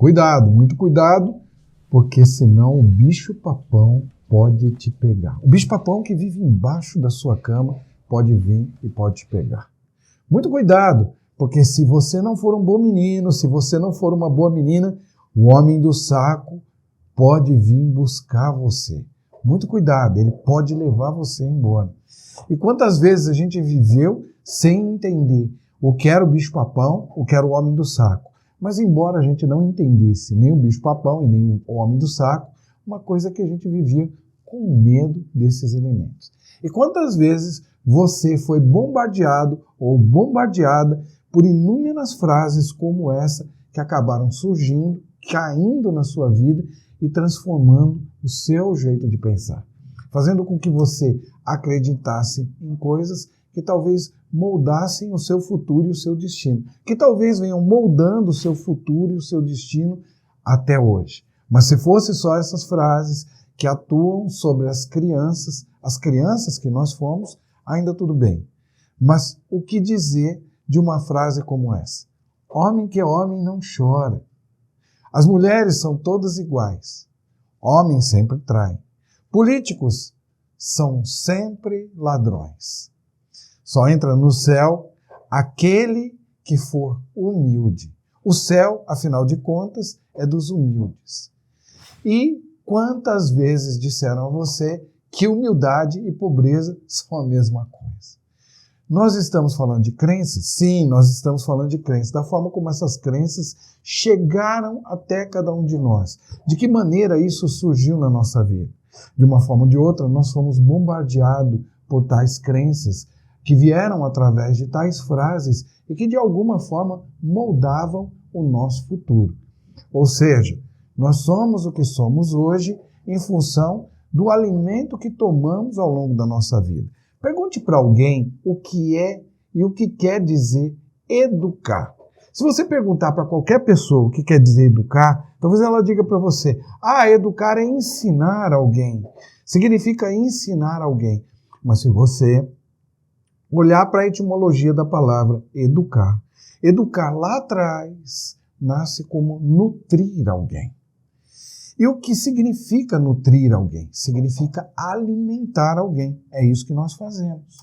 Cuidado, muito cuidado, porque senão o bicho-papão pode te pegar. O bicho-papão que vive embaixo da sua cama pode vir e pode te pegar. Muito cuidado, porque se você não for um bom menino, se você não for uma boa menina, o homem do saco pode vir buscar você. Muito cuidado, ele pode levar você embora. E quantas vezes a gente viveu sem entender o que era o bicho-papão, o que era o homem do saco. Mas embora a gente não entendesse nem o bicho-papão e nem o homem do saco, uma coisa que a gente vivia com medo desses elementos. E quantas vezes você foi bombardeado ou bombardeada por inúmeras frases como essa que acabaram surgindo, caindo na sua vida e transformando o seu jeito de pensar, fazendo com que você acreditasse em coisas que talvez moldassem o seu futuro e o seu destino, que talvez venham moldando o seu futuro e o seu destino até hoje. Mas se fosse só essas frases que atuam sobre as crianças que nós fomos, ainda tudo bem. Mas o que dizer de uma frase como essa? Homem que é homem não chora. As mulheres são todas iguais. Homem sempre trai. Políticos são sempre ladrões. Só entra no céu aquele que for humilde. O céu, afinal de contas, é dos humildes. E quantas vezes disseram a você que humildade e pobreza são a mesma coisa? Nós estamos falando de crenças? Sim, nós estamos falando de crenças, da forma como essas crenças chegaram até cada um de nós. De que maneira isso surgiu na nossa vida? De uma forma ou de outra, nós fomos bombardeados por tais crenças que vieram através de tais frases e que de alguma forma moldavam o nosso futuro. Ou seja, nós somos o que somos hoje em função do alimento que tomamos ao longo da nossa vida. Pergunte para alguém o que é e o que quer dizer educar. Se você perguntar para qualquer pessoa o que quer dizer educar, talvez ela diga para você: educar é ensinar alguém. Significa ensinar alguém. Mas se você olhar para a etimologia da palavra educar, educar lá atrás nasce como nutrir alguém. E o que significa nutrir alguém? Significa alimentar alguém. É isso que nós fazemos.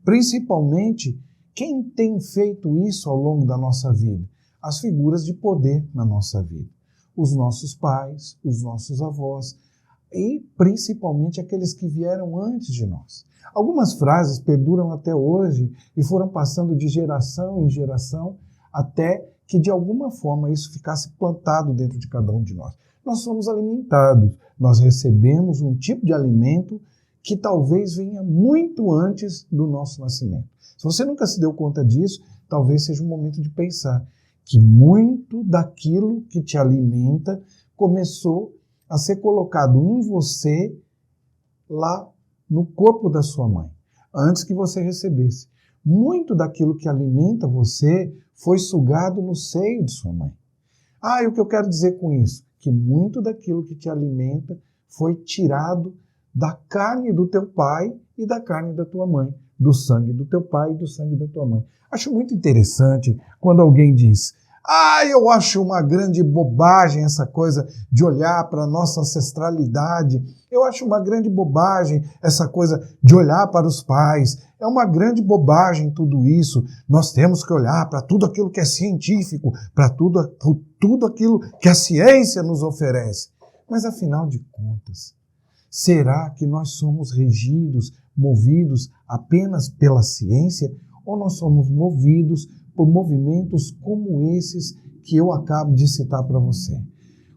Principalmente, quem tem feito isso ao longo da nossa vida? As figuras de poder na nossa vida. Os nossos pais, os nossos avós e principalmente aqueles que vieram antes de nós. Algumas frases perduram até hoje e foram passando de geração em geração até que de alguma forma isso ficasse plantado dentro de cada um de nós. Nós somos alimentados, nós recebemos um tipo de alimento que talvez venha muito antes do nosso nascimento. Se você nunca se deu conta disso, talvez seja um momento de pensar que muito daquilo que te alimenta começou a ser colocado em você lá no corpo da sua mãe, antes que você recebesse. Muito daquilo que alimenta você foi sugado no seio de sua mãe. E o que eu quero dizer com isso? Que muito daquilo que te alimenta foi tirado da carne do teu pai e da carne da tua mãe, do sangue do teu pai e do sangue da tua mãe. Acho muito interessante quando alguém diz: eu acho uma grande bobagem essa coisa de olhar para a nossa ancestralidade. Eu acho uma grande bobagem essa coisa de olhar para os pais. É uma grande bobagem tudo isso. Nós temos que olhar para tudo aquilo que é científico, para tudo aquilo que a ciência nos oferece. Mas, afinal de contas, será que nós somos regidos, movidos apenas pela ciência? Ou nós somos movidos por movimentos como esses que eu acabo de citar para você?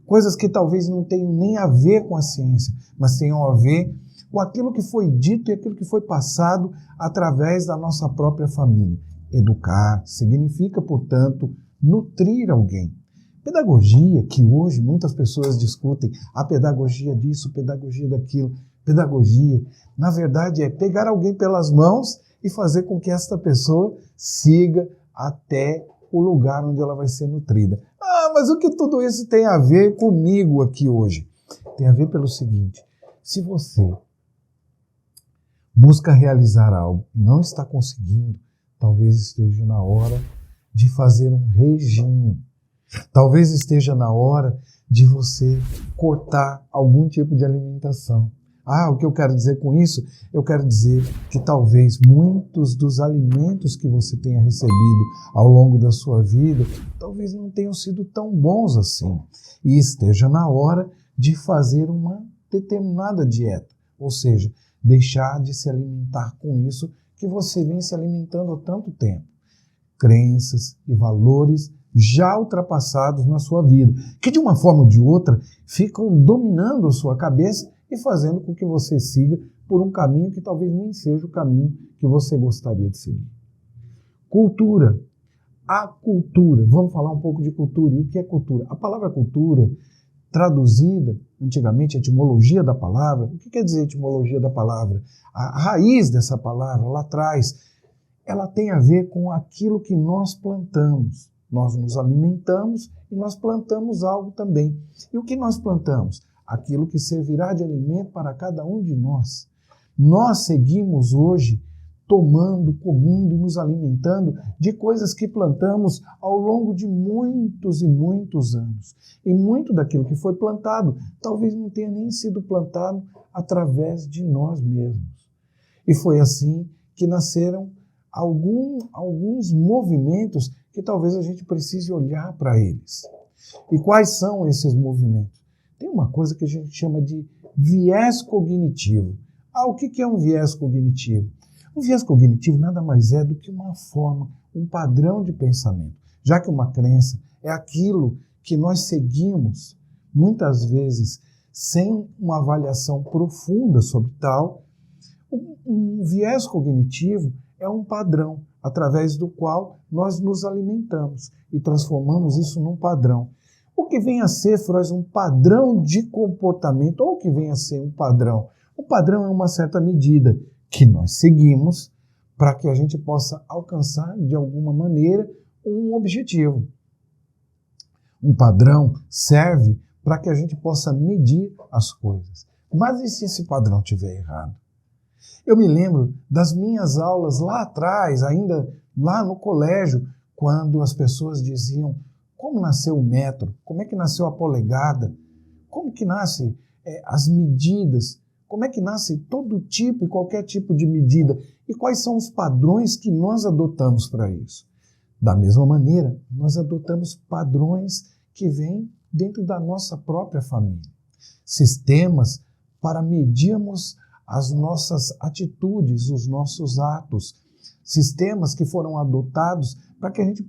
Coisas que talvez não tenham nem a ver com a ciência, mas tenham a ver com aquilo que foi dito e aquilo que foi passado através da nossa própria família. Educar significa, portanto, nutrir alguém. Pedagogia, que hoje muitas pessoas discutem, a pedagogia disso, pedagogia daquilo. Pedagogia, na verdade, é pegar alguém pelas mãos e fazer com que esta pessoa siga até o lugar onde ela vai ser nutrida. Mas o que tudo isso tem a ver comigo aqui hoje? Tem a ver pelo seguinte: se você busca realizar algo e não está conseguindo, talvez esteja na hora de fazer um regime. Talvez esteja na hora de você cortar algum tipo de alimentação. O que eu quero dizer com isso? Eu quero dizer que talvez muitos dos alimentos que você tenha recebido ao longo da sua vida, talvez não tenham sido tão bons assim. E esteja na hora de fazer uma determinada dieta. Ou seja, deixar de se alimentar com isso que você vem se alimentando há tanto tempo. Crenças e valores já ultrapassados na sua vida, que de uma forma ou de outra ficam dominando a sua cabeça e fazendo com que você siga por um caminho que talvez nem seja o caminho que você gostaria de seguir. Cultura. A cultura. Vamos falar um pouco de cultura. E o que é cultura? A palavra cultura, traduzida antigamente, a etimologia da palavra, o que quer dizer etimologia da palavra? A raiz dessa palavra, lá atrás, ela tem a ver com aquilo que nós plantamos. Nós nos alimentamos e nós plantamos algo também. E o que nós plantamos? Aquilo que servirá de alimento para cada um de nós. Nós seguimos hoje tomando, comendo e nos alimentando de coisas que plantamos ao longo de muitos e muitos anos. E muito daquilo que foi plantado talvez não tenha nem sido plantado através de nós mesmos. E foi assim que nasceram alguns movimentos que talvez a gente precise olhar para eles. E quais são esses movimentos? Tem uma coisa que a gente chama de viés cognitivo. O que é um viés cognitivo? Um viés cognitivo nada mais é do que uma forma, um padrão de pensamento. Já que uma crença é aquilo que nós seguimos, muitas vezes, sem uma avaliação profunda sobre tal, um viés cognitivo é um padrão através do qual nós nos alimentamos e transformamos isso num padrão. O que vem a ser, Freud, um padrão de comportamento, ou o que vem a ser um padrão? O padrão é uma certa medida que nós seguimos para que a gente possa alcançar, de alguma maneira, um objetivo. Um padrão serve para que a gente possa medir as coisas. Mas e se esse padrão estiver errado? Eu me lembro das minhas aulas lá atrás, ainda lá no colégio, quando as pessoas diziam como nasceu o metro, como é que nasceu a polegada, como que nasce as medidas, como é que nasce todo tipo e qualquer tipo de medida e quais são os padrões que nós adotamos para isso. Da mesma maneira, nós adotamos padrões que vêm dentro da nossa própria família. Sistemas para medirmos as nossas atitudes, os nossos atos. Sistemas que foram adotados para que a gente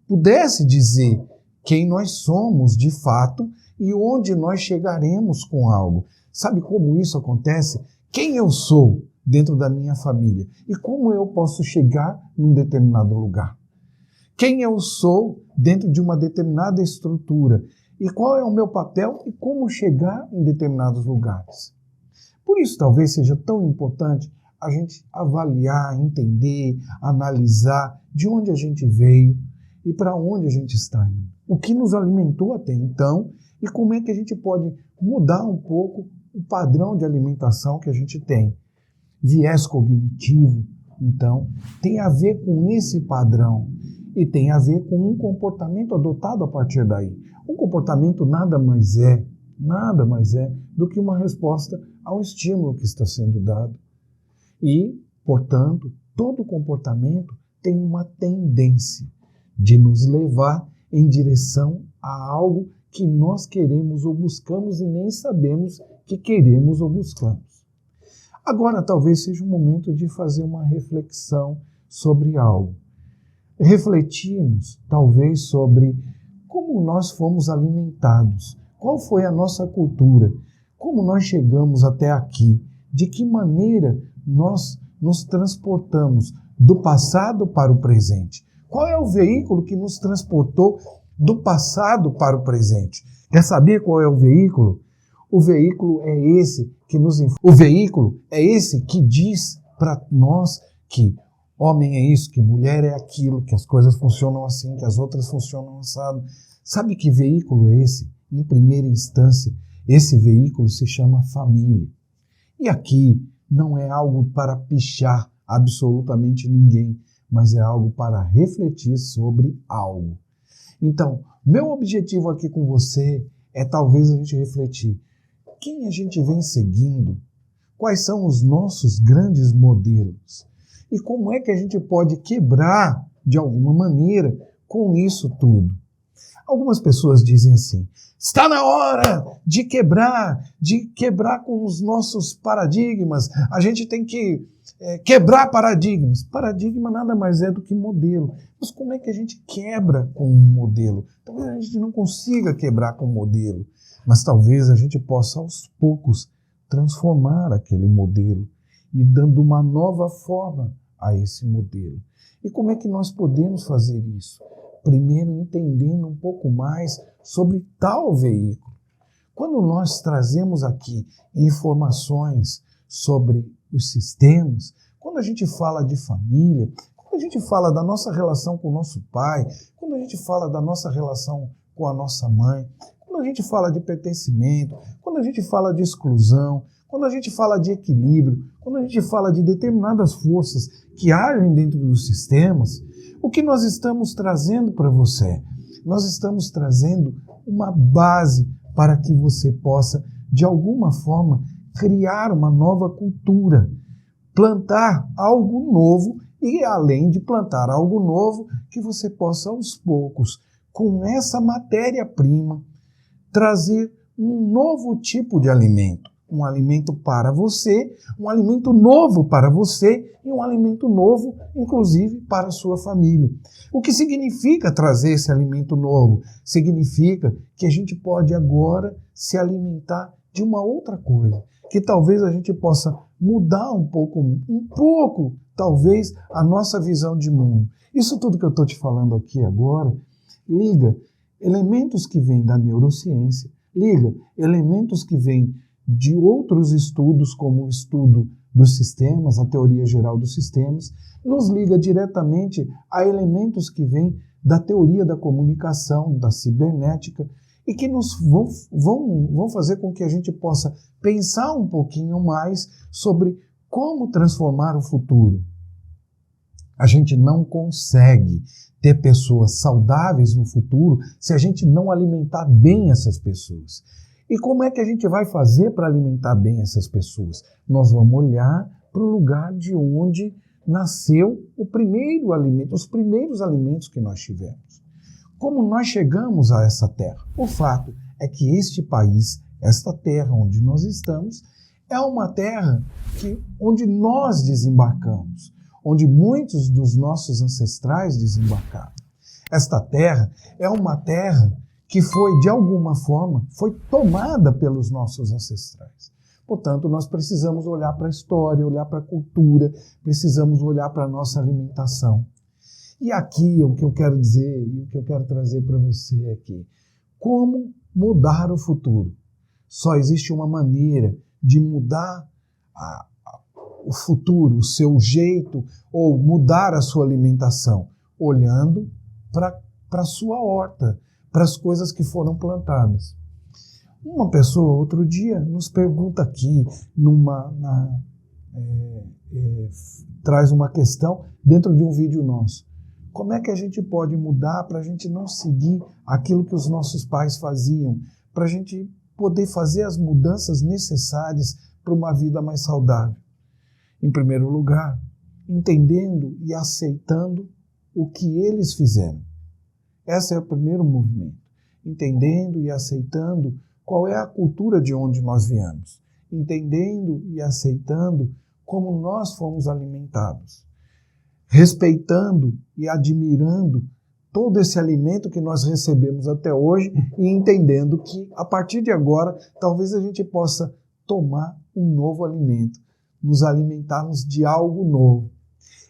pudesse dizer quem nós somos de fato e onde nós chegaremos com algo. Sabe como isso acontece? Quem eu sou dentro da minha família e como eu posso chegar num determinado lugar. Quem eu sou dentro de uma determinada estrutura e qual é o meu papel e como chegar em determinados lugares. Por isso talvez seja tão importante a gente avaliar, entender, analisar de onde a gente veio e para onde a gente está indo. O que nos alimentou até então e como é que a gente pode mudar um pouco o padrão de alimentação que a gente tem. Viés cognitivo, então, tem a ver com esse padrão e tem a ver com um comportamento adotado a partir daí. Um comportamento nada mais é do que uma resposta a um estímulo que está sendo dado. E, portanto, todo comportamento tem uma tendência de nos levar em direção a algo que nós queremos ou buscamos e nem sabemos que queremos ou buscamos. Agora, talvez seja o momento de fazer uma reflexão sobre algo. Refletirmos, talvez, sobre como nós fomos alimentados, qual foi a nossa cultura, como nós chegamos até aqui, de que maneira nós nos transportamos do passado para o presente. Qual é o veículo que nos transportou do passado para o presente? Quer saber qual é o veículo? O veículo é esse que diz para nós que homem é isso, que mulher é aquilo, que as coisas funcionam assim, que as outras funcionam assado. Sabe que veículo é esse? Em primeira instância, esse veículo se chama família. E aqui não é algo para pichar absolutamente ninguém, mas é algo para refletir sobre algo. Então, meu objetivo aqui com você é talvez a gente refletir quem a gente vem seguindo, quais são os nossos grandes modelos e como é que a gente pode quebrar de alguma maneira com isso tudo. Algumas pessoas dizem assim, está na hora de quebrar com os nossos paradigmas, a gente tem que quebrar paradigmas. Paradigma nada mais é do que modelo. Mas como é que a gente quebra com um modelo? Talvez a gente não consiga quebrar com um modelo, mas talvez a gente possa aos poucos transformar aquele modelo e dando uma nova forma a esse modelo. E como é que nós podemos fazer isso? Primeiro, entendendo um pouco mais sobre tal veículo. Quando nós trazemos aqui informações sobre os sistemas, quando a gente fala de família, quando a gente fala da nossa relação com o nosso pai, quando a gente fala da nossa relação com a nossa mãe, quando a gente fala de pertencimento, quando a gente fala de exclusão, quando a gente fala de equilíbrio, quando a gente fala de determinadas forças que agem dentro dos sistemas, o que nós estamos trazendo para você? Nós estamos trazendo uma base para que você possa, de alguma forma, criar uma nova cultura, plantar algo novo e, além de plantar algo novo, que você possa, aos poucos, com essa matéria-prima, trazer um novo tipo de alimento. Um alimento para você, um alimento novo para você e um alimento novo, inclusive, para a sua família. O que significa trazer esse alimento novo? Significa que a gente pode agora se alimentar de uma outra coisa, que talvez a gente possa mudar um pouco, talvez, a nossa visão de mundo. Isso tudo que eu estou te falando aqui agora, liga elementos que vêm da neurociência, liga elementos que vêm de outros estudos, como o estudo dos sistemas, a teoria geral dos sistemas, nos liga diretamente a elementos que vêm da teoria da comunicação, da cibernética, e que nos vão fazer com que a gente possa pensar um pouquinho mais sobre como transformar o futuro. A gente não consegue ter pessoas saudáveis no futuro se a gente não alimentar bem essas pessoas. E como é que a gente vai fazer para alimentar bem essas pessoas? Nós vamos olhar para o lugar de onde nasceu o primeiro alimento, os primeiros alimentos que nós tivemos. Como nós chegamos a essa terra? O fato é que este país, esta terra onde nós estamos, é uma terra onde nós desembarcamos, onde muitos dos nossos ancestrais desembarcaram. Esta terra é uma terra que foi, de alguma forma, foi tomada pelos nossos ancestrais. Portanto, nós precisamos olhar para a história, olhar para a cultura, precisamos olhar para a nossa alimentação. E aqui, o que eu quero dizer, e o que eu quero trazer para você é que, como mudar o futuro? Só existe uma maneira de mudar o futuro, o seu jeito, ou mudar a sua alimentação, olhando para a sua horta, para as coisas que foram plantadas. Uma pessoa, outro dia, nos pergunta aqui, traz uma questão dentro de um vídeo nosso. Como é que a gente pode mudar para a gente não seguir aquilo que os nossos pais faziam, para a gente poder fazer as mudanças necessárias para uma vida mais saudável? Em primeiro lugar, entendendo e aceitando o que eles fizeram. Esse é o primeiro movimento, entendendo e aceitando qual é a cultura de onde nós viemos, entendendo e aceitando como nós fomos alimentados, respeitando e admirando todo esse alimento que nós recebemos até hoje e entendendo que, a partir de agora, talvez a gente possa tomar um novo alimento, nos alimentarmos de algo novo.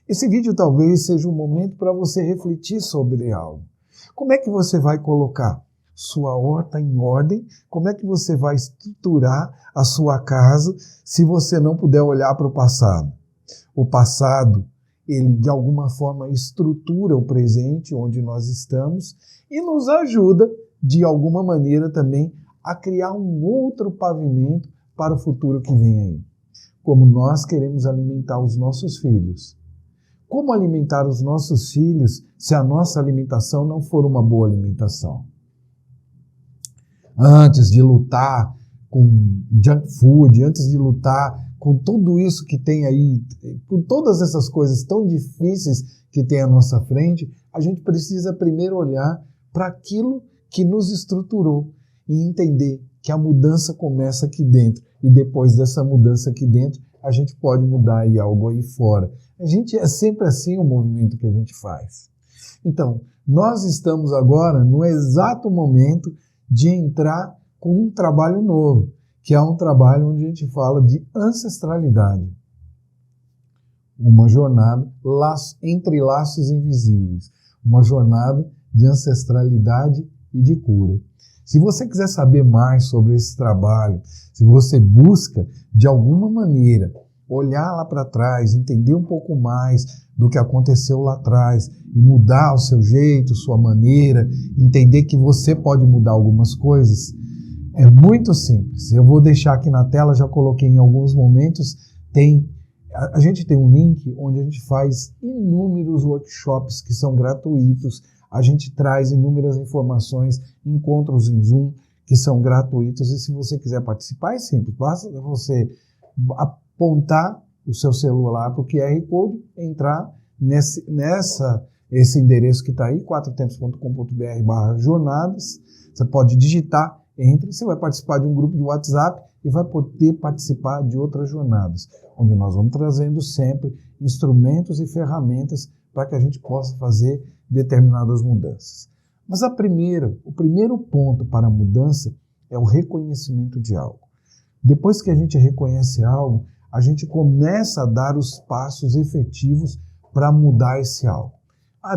Esse vídeo talvez seja um momento para você refletir sobre algo. Como é que você vai colocar sua horta em ordem? Como é que você vai estruturar a sua casa se você não puder olhar para o passado? O passado, ele de alguma forma estrutura o presente onde nós estamos e nos ajuda, de alguma maneira também, a criar um outro pavimento para o futuro que vem aí. Como nós queremos alimentar os nossos filhos, Como alimentar os nossos filhos se a nossa alimentação não for uma boa alimentação? Antes de lutar com junk food, antes de lutar com tudo isso que tem aí, com todas essas coisas tão difíceis que tem à nossa frente, a gente precisa primeiro olhar para aquilo que nos estruturou e entender que a mudança começa aqui dentro. E depois dessa mudança aqui dentro, a gente pode mudar aí algo aí fora. A gente é sempre assim o movimento que a gente faz. Então, nós estamos agora no exato momento de entrar com um trabalho novo, que é um trabalho onde a gente fala de ancestralidade. Uma jornada entre laços invisíveis. Uma jornada de ancestralidade e de cura. Se você quiser saber mais sobre esse trabalho, se você busca, de alguma maneira, olhar lá para trás, entender um pouco mais do que aconteceu lá atrás e mudar o seu jeito, sua maneira, entender que você pode mudar algumas coisas, é muito simples. Eu vou deixar aqui na tela, já coloquei em alguns momentos, a gente tem um link onde a gente faz inúmeros workshops que são gratuitos. A gente traz inúmeras informações, encontros em Zoom que são gratuitos, e se você quiser participar é simples, basta você apontar o seu celular para o QR Code, entrar esse endereço que está aí, quatrotempos.com.br/jornadas, você pode digitar, entra, você vai participar de um grupo de WhatsApp e vai poder participar de outras jornadas, onde nós vamos trazendo sempre instrumentos e ferramentas para que a gente possa fazer determinadas mudanças. Mas o primeiro ponto para a mudança é o reconhecimento de algo. Depois que a gente reconhece algo, a gente começa a dar os passos efetivos para mudar esse algo.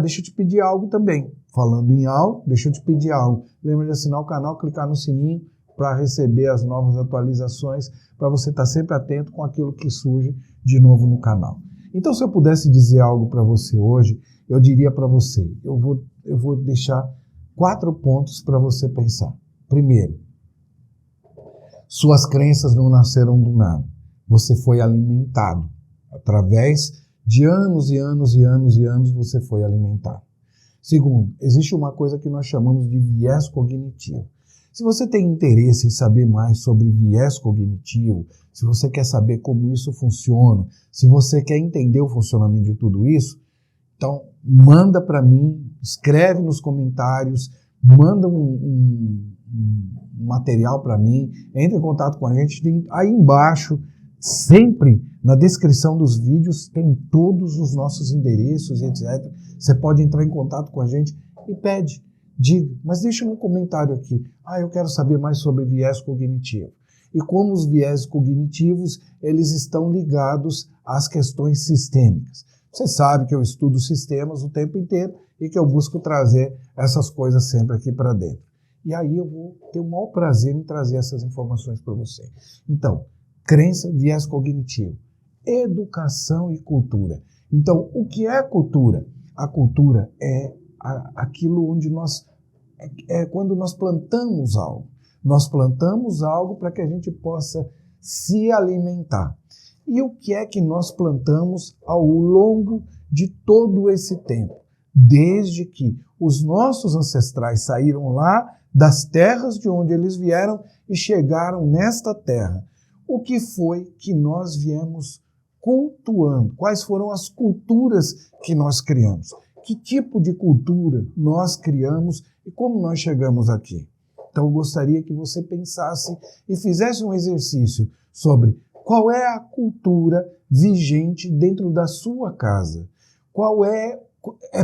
Deixa eu te pedir algo também. Falando em algo, deixa eu te pedir algo. Lembra de assinar o canal, clicar no sininho para receber as novas atualizações, para você estar sempre atento com aquilo que surge de novo no canal. Então, se eu pudesse dizer algo para você hoje, eu diria para você, eu vou deixar 4 pontos para você pensar. Primeiro, suas crenças não nasceram do nada. Você foi alimentado. Através de anos e anos e anos e anos você foi alimentado. Segundo, existe uma coisa que nós chamamos de viés cognitivo. Se você tem interesse em saber mais sobre viés cognitivo, se você quer saber como isso funciona, se você quer entender o funcionamento de tudo isso, então manda para mim, escreve nos comentários, manda um material para mim, entre em contato com a gente. Tem aí embaixo, sempre na descrição dos vídeos, tem todos os nossos endereços e etc. Você pode entrar em contato com a gente e pede. Diga, mas deixa um comentário aqui. Eu quero saber mais sobre viés cognitivo. E como os viés cognitivos, eles estão ligados às questões sistêmicas. Você sabe que eu estudo sistemas o tempo inteiro e que eu busco trazer essas coisas sempre aqui para dentro. E aí eu vou ter o maior prazer em trazer essas informações para você. Então, crença, viés cognitivo, educação e cultura. Então, o que é cultura? A cultura é aquilo onde quando nós plantamos algo. Nós plantamos algo para que a gente possa se alimentar. E o que é que nós plantamos ao longo de todo esse tempo? Desde que os nossos ancestrais saíram lá das terras de onde eles vieram e chegaram nesta terra. O que foi que nós viemos cultuando? Quais foram as culturas que nós criamos? Que tipo de cultura nós criamos e como nós chegamos aqui? Então, eu gostaria que você pensasse e fizesse um exercício sobre qual é a cultura vigente dentro da sua casa. Qual é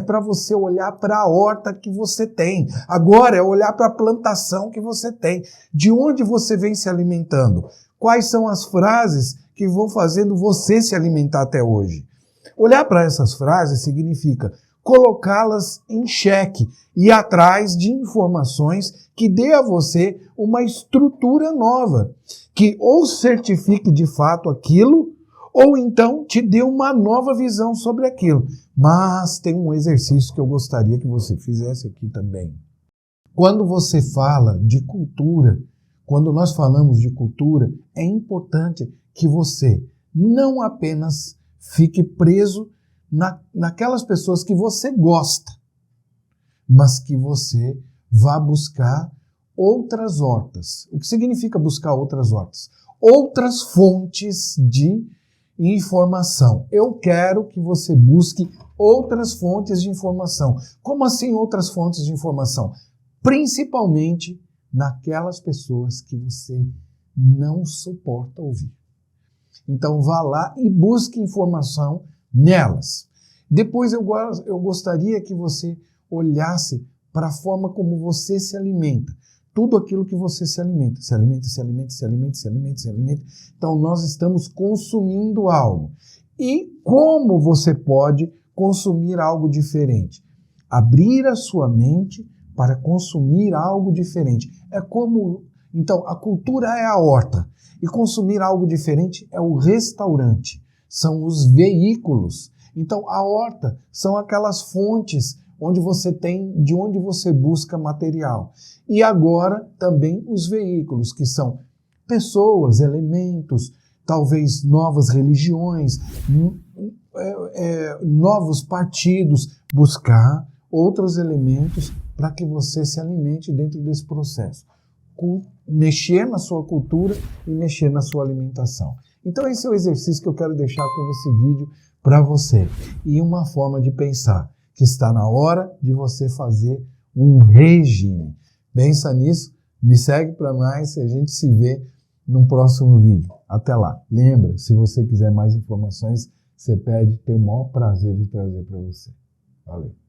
para você olhar para a horta que você tem. Agora é olhar para a plantação que você tem. De onde você vem se alimentando? Quais são as frases que vão fazendo você se alimentar até hoje? Olhar para essas frases significa colocá-las em xeque e atrás de informações que dê a você uma estrutura nova, que ou certifique de fato aquilo, ou então te dê uma nova visão sobre aquilo. Mas tem um exercício que eu gostaria que você fizesse aqui também. Quando você fala de cultura, quando nós falamos de cultura, é importante que você não apenas fique preso naquelas pessoas que você gosta, mas que você vá buscar outras hortas. O que significa buscar outras hortas? Outras fontes de informação. Eu quero que você busque outras fontes de informação. Como assim outras fontes de informação? Principalmente naquelas pessoas que você não suporta ouvir. Então vá lá e busque informação nelas. Depois eu gostaria que você olhasse para a forma como você se alimenta. Tudo aquilo que você se alimenta. Se alimenta, se alimenta, se alimenta, se alimenta, se alimenta. Então nós estamos consumindo algo. E como você pode consumir algo diferente? Abrir a sua mente para consumir algo diferente. Então, a cultura é a horta. E consumir algo diferente é o restaurante. São os veículos. Então, a horta são aquelas fontes de onde você busca material. E agora também os veículos, que são pessoas, elementos, talvez novas religiões, novos partidos, buscar outros elementos para que você se alimente dentro desse processo. Mexer na sua cultura e mexer na sua alimentação. Então esse é o exercício que eu quero deixar com esse vídeo para você. E uma forma de pensar que está na hora de você fazer um regime. Pensa nisso, me segue para mais e a gente se vê no próximo vídeo. Até lá. Lembra, se você quiser mais informações, você pede, tem o maior prazer de trazer para você. Valeu.